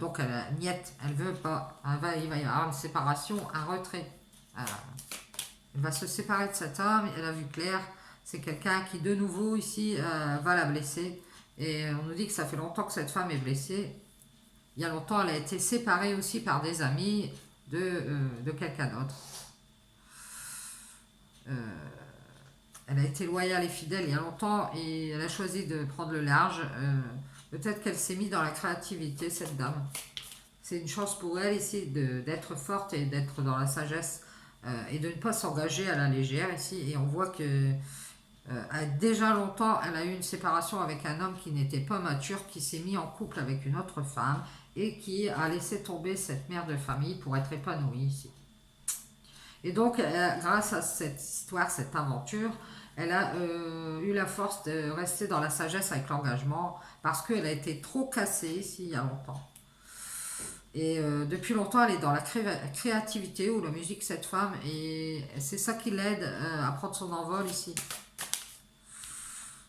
Speaker 1: Donc elle niette, elle veut pas, il va y avoir une séparation, un retrait. Elle va se séparer de cet homme, elle a vu clair, c'est quelqu'un qui de nouveau ici va la blesser. Et on nous dit que ça fait longtemps que cette femme est blessée. Il y a longtemps, elle a été séparée aussi par des amis de quelqu'un d'autre. Elle a été loyale et fidèle il y a longtemps et elle a choisi de prendre le large. Peut-être qu'elle s'est mise dans la créativité, cette dame. C'est une chance pour elle ici d'être forte et d'être dans la sagesse et de ne pas s'engager à la légère ici. Et on voit que déjà longtemps, elle a eu une séparation avec un homme qui n'était pas mature, qui s'est mis en couple avec une autre femme et qui a laissé tomber cette mère de famille pour être épanouie ici. Et donc, grâce à cette histoire, cette aventure, elle a eu la force de rester dans la sagesse avec l'engagement parce qu'elle a été trop cassée ici il y a longtemps. Et depuis longtemps, elle est dans la créativité ou la musique, cette femme, et c'est ça qui l'aide à prendre son envol ici.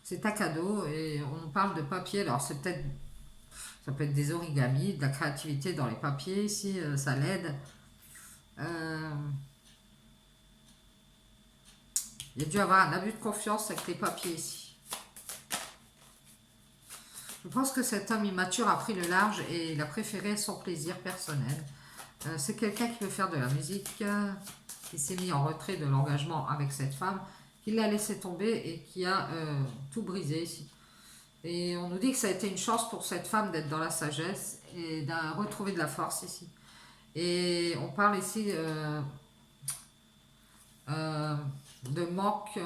Speaker 1: C'est un cadeau et on nous parle de papier. Alors ça peut être des origamis, de la créativité dans les papiers ici, ça l'aide. Il y a dû avoir un abus de confiance avec les papiers ici. Je pense que cet homme immature a pris le large et il a préféré son plaisir personnel. C'est quelqu'un qui veut faire de la musique, qui s'est mis en retrait de l'engagement avec cette femme, qui l'a laissé tomber et qui a tout brisé ici. Et on nous dit que ça a été une chance pour cette femme d'être dans la sagesse et de retrouver de la force ici. Et on parle ici de manque.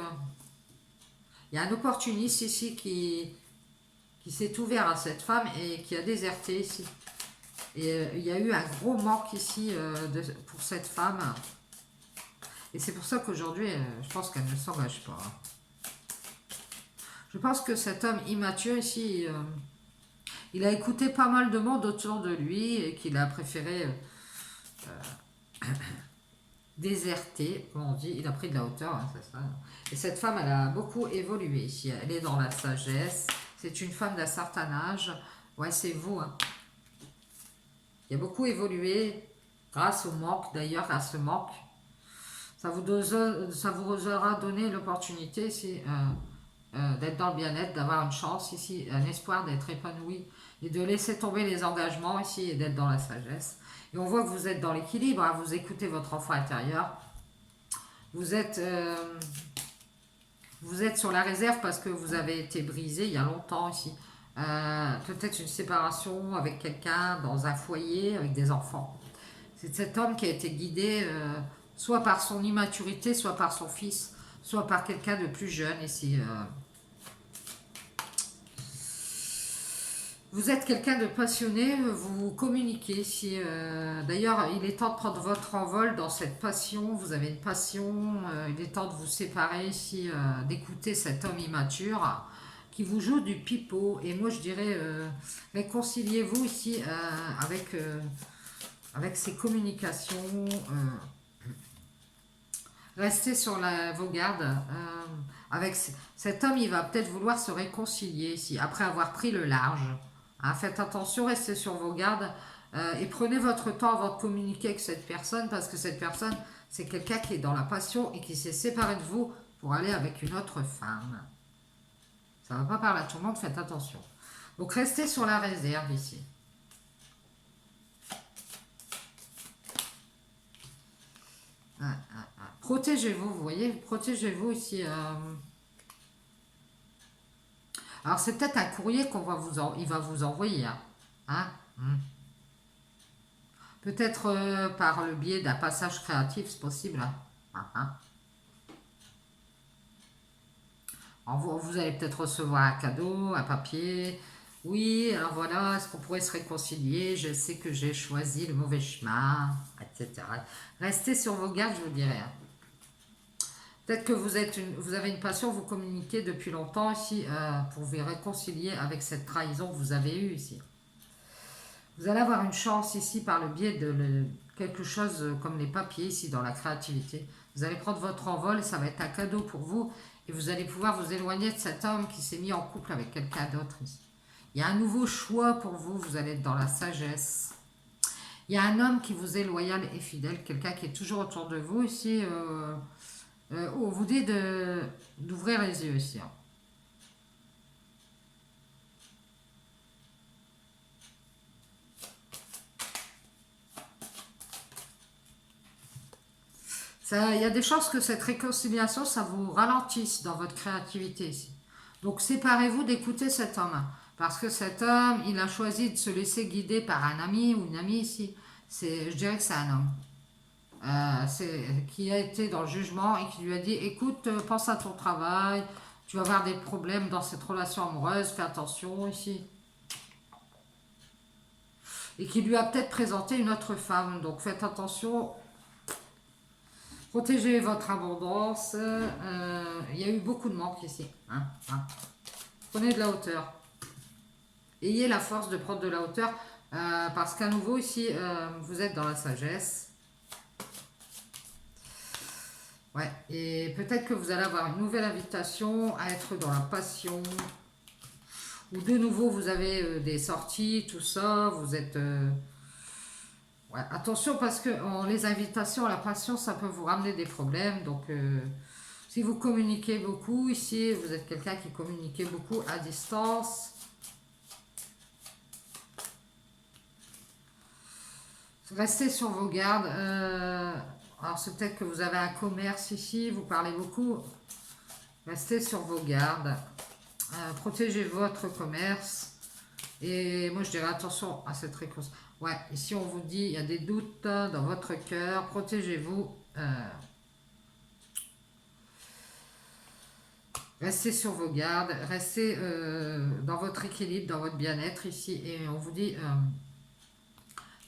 Speaker 1: Il y a un opportuniste ici qui s'est ouvert à cette femme et qui a déserté ici. Et il y a eu un gros manque ici pour cette femme. Et c'est pour ça qu'aujourd'hui, je pense qu'elle ne s'engage pas. Je pense que cet homme immature ici, il a écouté pas mal de monde autour de lui et qu'il a préféré déserter, comme on dit. Il a pris de la hauteur, hein, c'est ça. Et cette femme, elle a beaucoup évolué ici. Elle est dans la sagesse. C'est une femme d'un certain âge. Ouais, c'est vous. Hein. Il a beaucoup évolué grâce au manque, d'ailleurs, à ce manque. Ça vous aura donné l'opportunité ici d'être dans le bien-être, d'avoir une chance ici, un espoir d'être épanoui et de laisser tomber les engagements ici et d'être dans la sagesse. Et on voit que vous êtes dans l'équilibre, hein, vous écoutez votre enfant intérieur. Vous êtes sur la réserve parce que vous avez été brisé il y a longtemps ici. Peut-être une séparation avec quelqu'un dans un foyer avec des enfants. C'est cet homme qui a été guidé soit par son immaturité, soit par son fils. soit par quelqu'un de plus jeune ici. Vous êtes quelqu'un de passionné, vous communiquez ici. D'ailleurs, il est temps de prendre votre envol dans cette passion. Vous avez une passion, il est temps de vous séparer ici, d'écouter cet homme immature qui vous joue du pipeau. Et moi, je dirais, réconciliez-vous ici avec ces communications. Restez sur vos gardes. Avec cet homme, il va peut-être vouloir se réconcilier ici, après avoir pris le large. Hein, faites attention, restez sur vos gardes et prenez votre temps avant de communiquer avec cette personne, parce que cette personne, c'est quelqu'un qui est dans la passion et qui s'est séparé de vous pour aller avec une autre femme. Ça ne va pas parler à tout le monde, faites attention. Donc restez sur la réserve ici. Protégez-vous, vous voyez, protégez-vous ici. Alors c'est peut-être un courrier il va vous envoyer. Hein. Peut-être par le biais d'un passage créatif, c'est possible. Alors, vous allez peut-être recevoir un cadeau, un papier. Oui, alors voilà, est-ce qu'on pourrait se réconcilier? Je sais que j'ai choisi le mauvais chemin, etc. Restez sur vos gardes, je vous dirais. Peut-être que vous avez une passion, vous communiquez depuis longtemps ici pour vous réconcilier avec cette trahison que vous avez eue ici. Vous allez avoir une chance ici par le biais de quelque chose comme les papiers ici dans la créativité. Vous allez prendre votre envol et ça va être un cadeau pour vous et vous allez pouvoir vous éloigner de cet homme qui s'est mis en couple avec quelqu'un d'autre ici. Il y a un nouveau choix pour vous, vous allez être dans la sagesse. Il y a un homme qui vous est loyal et fidèle, quelqu'un qui est toujours autour de vous ici. On vous dit d'ouvrir les yeux ici. Il y a des chances que cette réconciliation, ça vous ralentisse dans votre créativité ici. Donc séparez-vous d'écouter cet homme. Parce que cet homme, il a choisi de se laisser guider par un ami ou une amie ici. Je dirais que c'est un homme. Qui a été dans le jugement et qui lui a dit écoute, pense à ton travail, tu vas avoir des problèmes dans cette relation amoureuse, fais attention ici. Et qui lui a peut-être présenté une autre femme, donc faites attention. Protégez votre abondance. Il y a eu beaucoup de manques ici. Prenez de la hauteur. Ayez la force de prendre de la hauteur parce qu'à nouveau ici, vous êtes dans la sagesse. Ouais, et peut-être que vous allez avoir une nouvelle invitation à être dans la passion. Ou de nouveau, vous avez des sorties, tout ça. Vous êtes... Ouais, attention parce que les invitations à la passion, ça peut vous ramener des problèmes. Donc, si vous communiquez beaucoup ici, vous êtes quelqu'un qui communiquait beaucoup à distance. Restez sur vos gardes. Alors, c'est peut-être que vous avez un commerce ici, vous parlez beaucoup. Restez sur vos gardes. Protégez votre commerce. Et moi, je dirais attention à cette réconciliation. Ouais, ici, on vous dit, il y a des doutes dans votre cœur. Protégez-vous. Restez sur vos gardes. Restez dans votre équilibre, dans votre bien-être ici. Et on vous dit...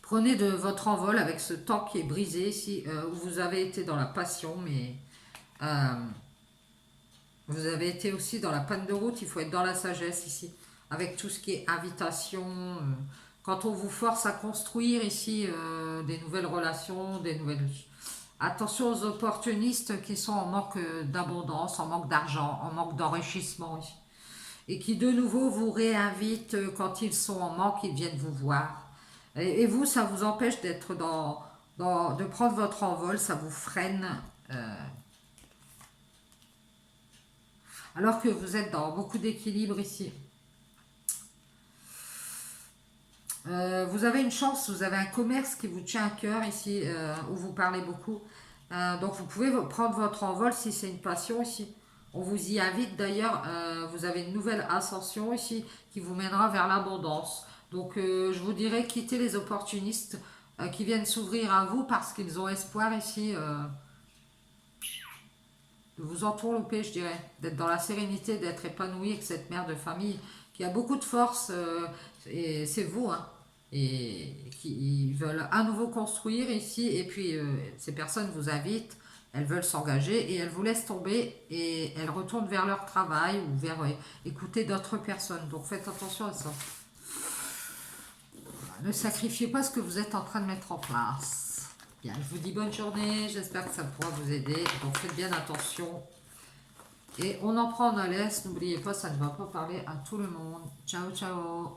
Speaker 1: prenez de votre envol avec ce temps qui est brisé ici, où vous avez été dans la passion, mais vous avez été aussi dans la panne de route. Il faut être dans la sagesse ici, avec tout ce qui est invitation. Quand on vous force à construire ici des nouvelles relations, des nouvelles... Attention aux opportunistes qui sont en manque d'abondance, en manque d'argent, en manque d'enrichissement ici. Et qui de nouveau vous réinvitent quand ils sont en manque, ils viennent vous voir. Et vous, ça vous empêche d'être de prendre votre envol, ça vous freine. Alors que vous êtes dans beaucoup d'équilibre ici. Vous avez une chance, vous avez un commerce qui vous tient à cœur ici, où vous parlez beaucoup. Donc vous pouvez prendre votre envol si c'est une passion ici. On vous y invite d'ailleurs, vous avez une nouvelle ascension ici qui vous mènera vers l'abondance. Donc je vous dirais quittez les opportunistes qui viennent s'ouvrir à vous parce qu'ils ont espoir ici. de vous entourlouper, je dirais, d'être dans la sérénité, d'être épanoui avec cette mère de famille qui a beaucoup de force, et c'est vous, hein, et qui veulent à nouveau construire ici, et puis ces personnes vous invitent, elles veulent s'engager et elles vous laissent tomber et elles retournent vers leur travail ou vers écouter d'autres personnes. Donc faites attention à ça. Ne sacrifiez pas ce que vous êtes en train de mettre en place. Bien, je vous dis bonne journée, j'espère que ça pourra vous aider. Donc faites bien attention. Et on en prend, on en laisse. N'oubliez pas, ça ne va pas parler à tout le monde. Ciao, ciao.